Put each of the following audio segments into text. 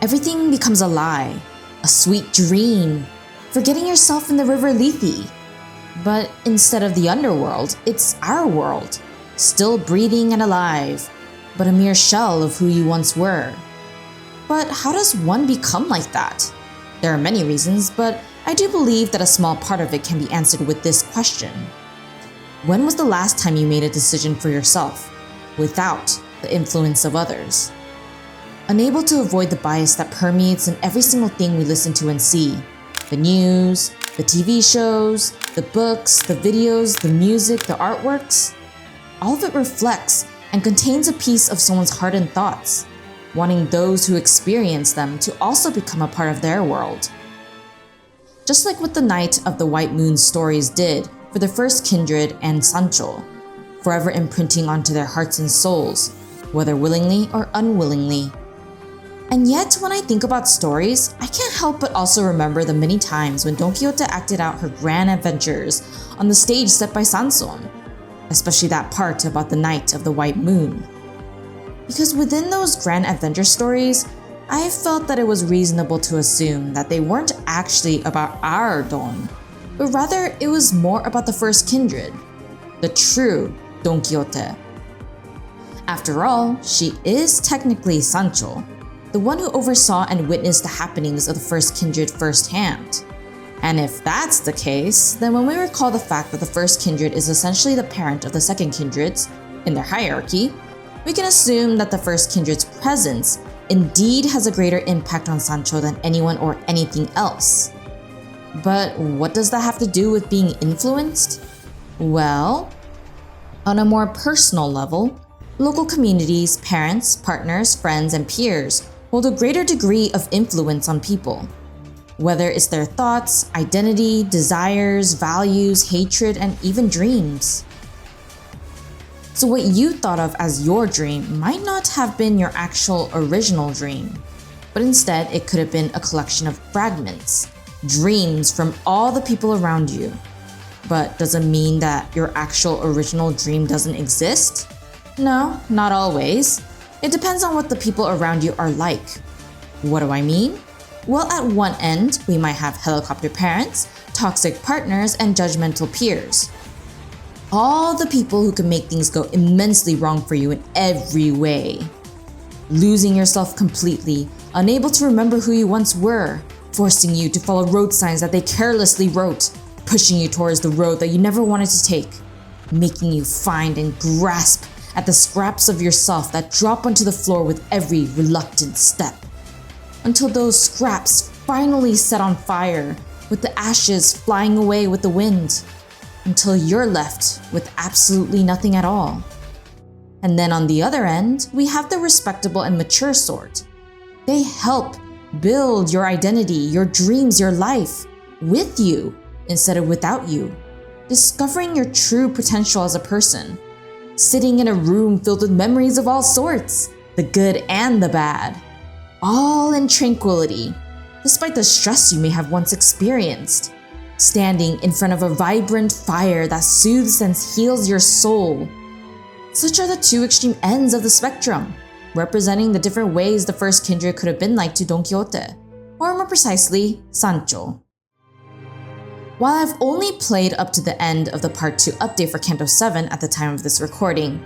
everything becomes a lie, a sweet dream, forgetting yourself in the river Lethe. But instead of the underworld, it's our world, still breathing and alive, but a mere shell of who you once were. But how does one become like that? There are many reasons, but I do believe that a small part of it can be answered with this question. When was the last time you made a decision for yourself, without the influence of others? Unable to avoid the bias that permeates in every single thing we listen to and see, the news, the TV shows, the books, the videos, the music, the artworks, all of it reflects and contains a piece of someone's heart and thoughts, wanting those who experience them to also become a part of their world. Just like what the Night of the White Moon stories did for the first Kindred and Sancho, forever imprinting onto their hearts and souls, whether willingly or unwillingly. And yet, when I think about stories, I can't help but also remember the many times when Don Quixote acted out her grand adventures on the stage set by Sanson, especially that part about the Night of the White Moon. Because within those grand adventure stories, I felt that it was reasonable to assume that they weren't actually about our Don, but rather it was more about the first Kindred, the true Don Quixote. After all, she is technically Sancho, the one who oversaw and witnessed the happenings of the first Kindred firsthand. And if that's the case, then when we recall the fact that the first Kindred is essentially the parent of the second Kindreds in their hierarchy, we can assume that the first Kindred's presence indeed has a greater impact on Sancho than anyone or anything else. But what does that have to do with being influenced? Well, on a more personal level, local communities, parents, partners, friends, and peers hold a greater degree of influence on people. Whether it's their thoughts, identity, desires, values, hatred, and even dreams. So what you thought of as your dream might not have been your actual original dream, but instead it could have been a collection of fragments, dreams from all the people around you. But does it mean that your actual original dream doesn't exist? No, not always. It depends on what the people around you are like. What do I mean? Well, at one end, we might have helicopter parents, toxic partners, and judgmental peers. All the people who can make things go immensely wrong for you in every way. Losing yourself completely, unable to remember who you once were, forcing you to follow road signs that they carelessly wrote, pushing you towards the road that you never wanted to take, making you find and grasp at the scraps of yourself that drop onto the floor with every reluctant step. Until those scraps finally set on fire, with the ashes flying away with the wind, until you're left with absolutely nothing at all. And then on the other end, we have the respectable and mature sort. They help build your identity, your dreams, your life, with you instead of without you, discovering your true potential as a person, sitting in a room filled with memories of all sorts, the good and the bad, all in tranquility, despite the stress you may have once experienced, standing in front of a vibrant fire that soothes and heals your soul. Such are the two extreme ends of the spectrum, representing the different ways the first Kindred could have been like to Don Quixote, or more precisely, Sancho. While I've only played up to the end of the Part 2 update for Canto 7 at the time of this recording,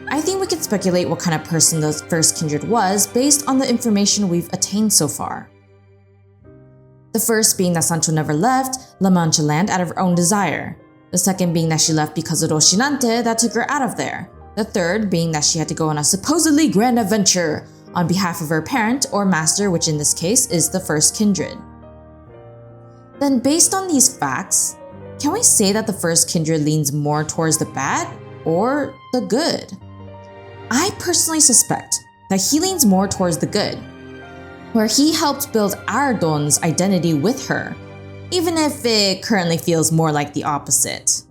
I think we could speculate what kind of person the first Kindred was based on the information we've attained so far. The first being that Sancho never left La Mancha land out of her own desire. The second being that she left because of Rocinante that took her out of there. The third being that she had to go on a supposedly grand adventure on behalf of her parent or master, which in this case is the first Kindred. Then based on these facts, can we say that the first Kindred leans more towards the bad or the good? I personally suspect that he leans more towards the good, where he helped build our Don's identity with her, even if it currently feels more like the opposite.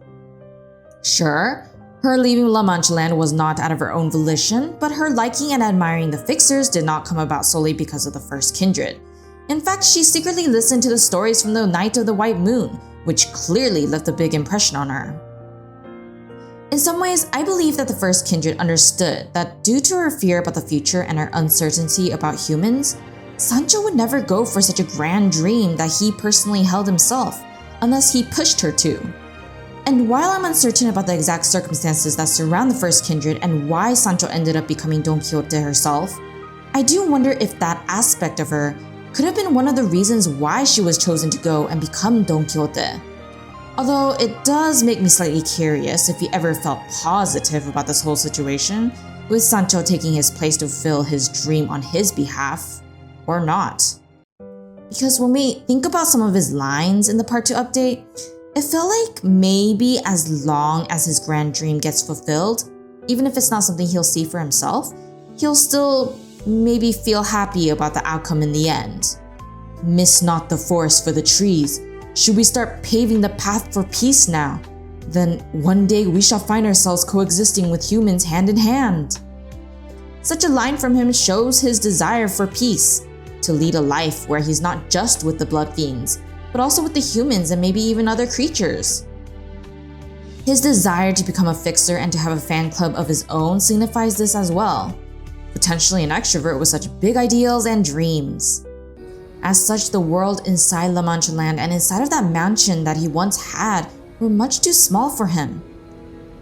Sure, her leaving La Mancha land was not out of her own volition, but her liking and admiring the Fixers did not come about solely because of the first Kindred. In fact, she secretly listened to the stories from the Night of the White Moon, which clearly left a big impression on her. In some ways, I believe that the first Kindred understood that due to her fear about the future and her uncertainty about humans, Sancho would never go for such a grand dream that he personally held himself, unless he pushed her to. And while I'm uncertain about the exact circumstances that surround the first Kindred and why Sancho ended up becoming Don Quixote herself, I do wonder if that aspect of her could have been one of the reasons why she was chosen to go and become Don Quixote. Although it does make me slightly curious if he ever felt positive about this whole situation, with Sancho taking his place to fulfill his dream on his behalf, or not. Because when we think about some of his lines in the Part 2 update, it felt like maybe as long as his grand dream gets fulfilled, even if it's not something he'll see for himself, he'll still maybe feel happy about the outcome in the end. Miss not the forest for the trees. Should we start paving the path for peace now? Then one day we shall find ourselves coexisting with humans hand in hand. Such a line from him shows his desire for peace, to lead a life where he's not just with the blood fiends, but also with the humans and maybe even other creatures. His desire to become a fixer and to have a fan club of his own signifies this as well. Potentially an extrovert with such big ideals and dreams. As such, the world inside La Mancha Land and inside of that mansion that he once had were much too small for him.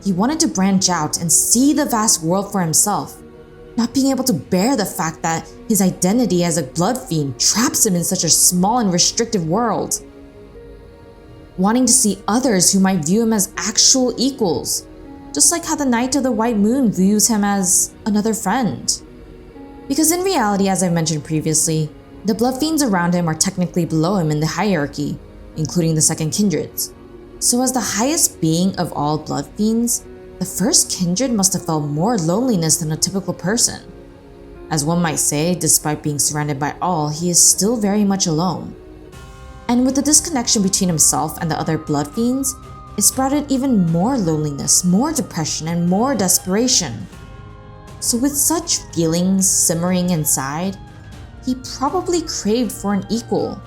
He wanted to branch out and see the vast world for himself, not being able to bear the fact that his identity as a blood fiend traps him in such a small and restrictive world. Wanting to see others who might view him as actual equals, just like how the Knight of the White Moon views him as another friend. Because in reality, as I mentioned previously, the blood fiends around him are technically below him in the hierarchy, including the second Kindreds. So as the highest being of all blood fiends, the first Kindred must have felt more loneliness than a typical person. As one might say, despite being surrounded by all, he is still very much alone. And with the disconnection between himself and the other blood fiends, it sprouted even more loneliness, more depression, and more desperation. So with such feelings simmering inside, he probably craved for an equal,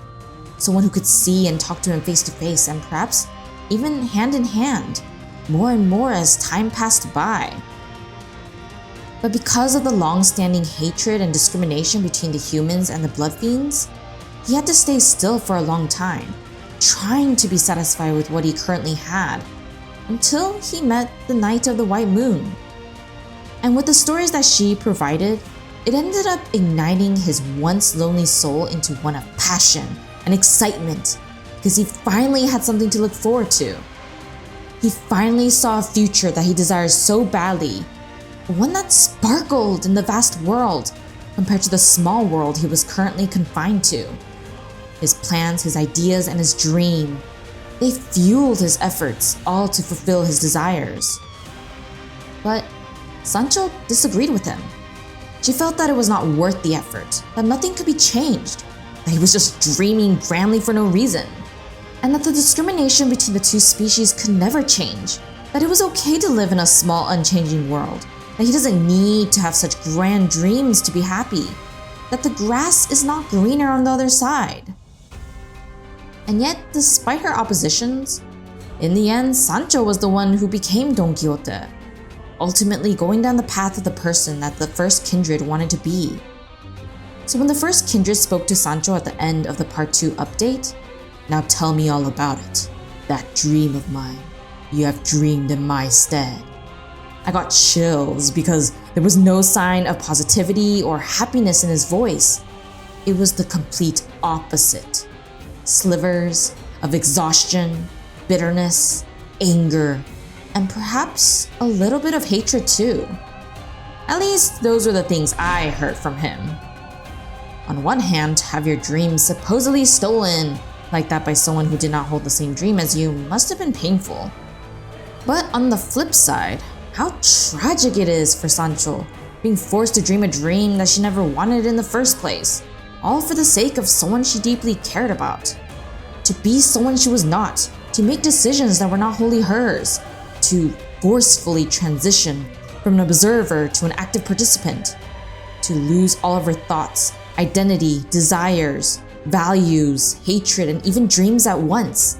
someone who could see and talk to him face to face and perhaps even hand in hand, more and more as time passed by. But because of the long-standing hatred and discrimination between the humans and the blood fiends, he had to stay still for a long time, trying to be satisfied with what he currently had, until he met the Knight of the White Moon. And with the stories that she provided, it ended up igniting his once lonely soul into one of passion and excitement, because he finally had something to look forward to. He finally saw a future that he desired so badly, one that sparkled in the vast world compared to the small world he was currently confined to. His plans, his ideas, and his dream, they fueled his efforts, all to fulfill his desires. But Sancho disagreed with him. She felt that it was not worth the effort, that nothing could be changed, that he was just dreaming grandly for no reason, and that the discrimination between the two species could never change, that it was okay to live in a small, unchanging world, that he doesn't need to have such grand dreams to be happy, that the grass is not greener on the other side. And yet, despite her oppositions, in the end, Sancho was the one who became Don Quixote, ultimately going down the path of the person that the first Kindred wanted to be. So when the first Kindred spoke to Sancho at the end of the Part 2 update, "Now tell me all about it, that dream of mine you have dreamed in my stead," I got chills because there was no sign of positivity or happiness in his voice. It was the complete opposite. Slivers of exhaustion, bitterness, anger, and perhaps a little bit of hatred too. At least those were the things I heard from him. On one hand, to have your dreams supposedly stolen like that by someone who did not hold the same dream as you must have been painful. But on the flip side, how tragic it is for Sancho, being forced to dream a dream that she never wanted in the first place, all for the sake of someone she deeply cared about. To be someone she was not, to make decisions that were not wholly hers, to forcefully transition from an observer to an active participant, to lose all of her thoughts, identity, desires, values, hatred, and even dreams at once,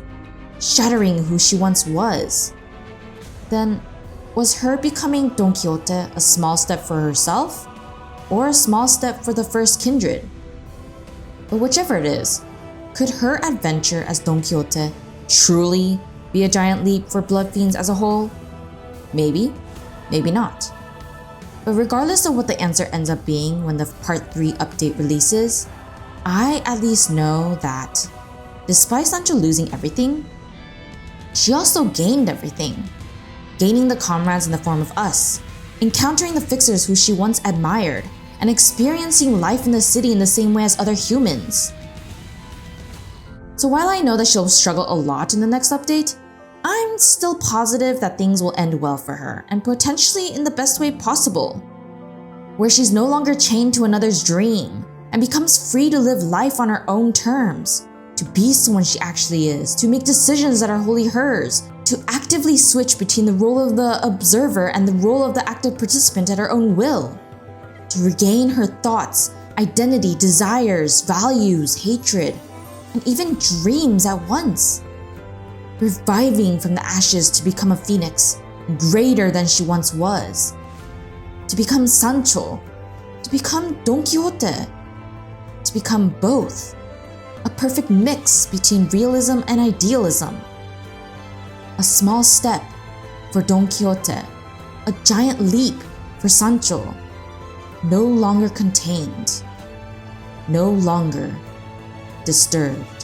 shattering who she once was. Then, was her becoming Don Quixote a small step for herself, or a small step for the first Kindred? But whichever it is, could her adventure as Don Quixote truly be a giant leap for blood fiends as a whole? Maybe, maybe not. But regardless of what the answer ends up being when the Part 3 update releases, I at least know that despite Sancho losing everything, she also gained everything. Gaining the comrades in the form of us, encountering the fixers who she once admired, and experiencing life in the city in the same way as other humans. So while I know that she'll struggle a lot in the next update, I'm still positive that things will end well for her, and potentially in the best way possible, where she's no longer chained to another's dream and becomes free to live life on her own terms, to be someone she actually is, to make decisions that are wholly hers, to actively switch between the role of the observer and the role of the active participant at her own will, to regain her thoughts, identity, desires, values, hatred, and even dreams at once, reviving from the ashes to become a phoenix, greater than she once was, to become Sancho, to become Don Quixote, to become both, a perfect mix between realism and idealism. A small step for Don Quixote, a giant leap for Sancho, no longer contained, no longer disturbed.